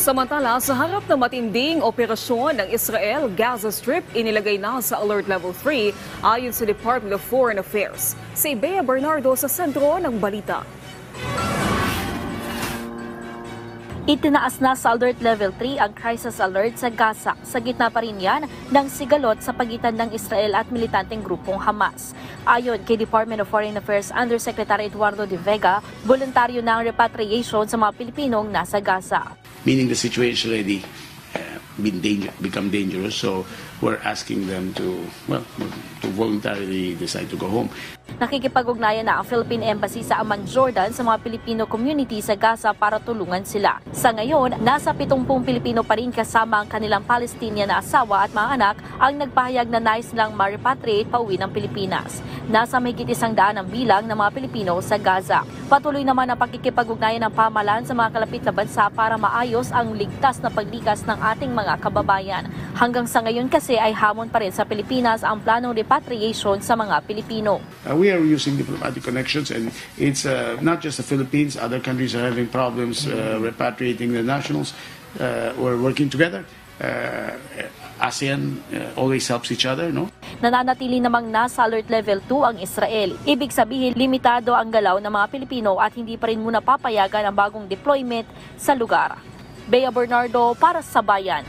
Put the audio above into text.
Samantala, sa harap ng matinding operasyon ng Israel, Gaza Strip inilagay na sa Alert Level 3 ayon sa Department of Foreign Affairs. Si Bea Bernardo sa sentro ng balita. Itinaas na sa Alert Level 3 ang crisis alert sa Gaza. Sa gitna pa rin yan ng sigalot sa pagitan ng Israel at militanteng grupong Hamas. Ayon kay Department of Foreign Affairs Undersecretary Eduardo de Vega, voluntaryo na ang repatriation sa mga Pilipinong nasa Gaza. Meaning the situation already become dangerous, so we're asking them to voluntarily decide to go home. Nakikipag-ugnayan na ang Philippine Embassy sa Amman, Jordan sa mga Pilipino community sa Gaza para tulungan sila. Sa ngayon, nasa 70 Pilipino pa rin kasama ang kanilang Palestinian na asawa at mga anak ang nagpahayag na nais nilang ma-repatriate pauwi ng Pilipinas. Nasa mahigit 100 ang bilang ng mga Pilipino sa Gaza. Patuloy naman ang pakikipag-ugnayan ng pamahalaan sa mga kalapit na bansa para maayos ang ligtas na paglikas ng ating mga kababayan. Hanggang sa ngayon kasi ay hamon pa rin sa Pilipinas ang planong repatriation sa mga Pilipino. We are using diplomatic connections, and it's not just the Philippines. Other countries are having problems repatriating their nationals. We're working together. ASEAN always helps each other, no? Nananatili namang nasa Alert Level 2 ang Israel. Ibig sabihin, limitado ang galaw ng mga Pilipino at hindi pa rin muna papayagan ang bagong deployment sa lugar. Bea Bernardo para sa Bayan.